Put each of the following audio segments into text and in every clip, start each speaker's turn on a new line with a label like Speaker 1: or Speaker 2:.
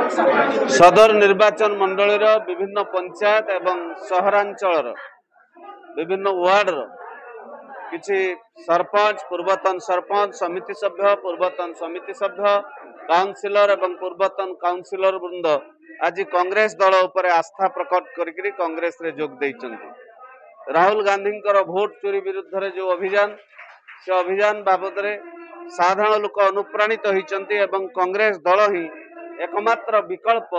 Speaker 1: सदर निर्वाचन मंडल विभिन्न पंचायत एवं सहरांचल विभिन्न वार्ड किसी सरपंच पूर्वतन सरपंच समिति सभ्य पूर्वतन समिति सभ्य काउंसिलर एवं पूर्वतन काउंसिलर वृंद आज कांग्रेस दल उपर आस्था प्रकट करी कांग्रेस रे जोग देइचंती। राहुल गांधी भोट चोरी विरुद्ध रे जो अभियान से अभियान बाबद रे साधारण लोक अनुप्राणित होइचंती एवं कांग्रेस दल ही एकमात्र विकल्प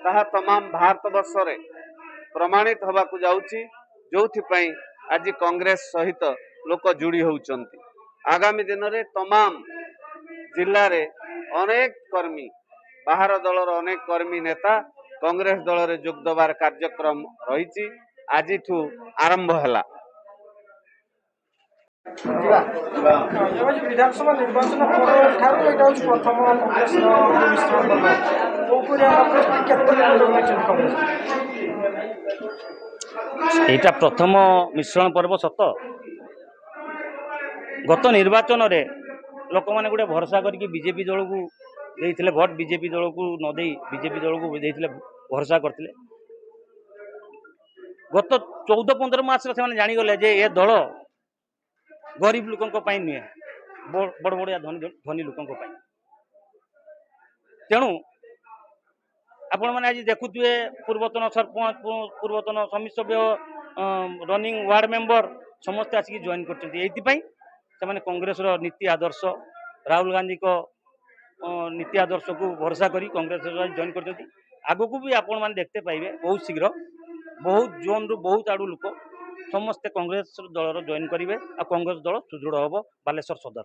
Speaker 1: ताहा तमाम भारत वर्ष रे प्रमाणित होबा को जाउची, जोथि पई आज कांग्रेस सहित लोक जोड़ी होउचंती। आगामी दिन रे तमाम जिल्ला रे अनेक कर्मी बाहर दलर अनेक कर्मी नेता कांग्रेस दल रे जोग देवार कार्यक्रम रही आज आरंभ है।
Speaker 2: विधानसभा निर्वाचन प्रथम
Speaker 3: एटा प्रथम मिश्रण पर्व सत गत निर्वाचन रे लोक मैंने गोटे भरोसा करके बीजेपी दल को देइथिले भोट बीजेपी दल को न दे बीजेपी दल को देइथिले भरोसा करथिले। गत 14-15 मास से जानी गले जे ए दल गरीब लोकों नुहे बड़ बड़िया धनी लोकों तेणु आपण मैंने आज देखुए पूर्वतन सरपंच पूर्वतन समिति सभ्य रनिंग वार्ड मेंबर समस्त आसिक जॉइन कर कांग्रेस नीति आदर्श राहुल गांधी को नीति आदर्श को भरोसा करी कांग्रेस जॉइन कर आगु को भी आपण मैंने देखते पाइबे बहुत शीघ्र बहुत जोन रु बहुत आड़ू लोक समस्ते कांग्रेस दल जॉइन करेंगे और कांग्रेस दल सुदृढ़ हम बालेश्वर सदर।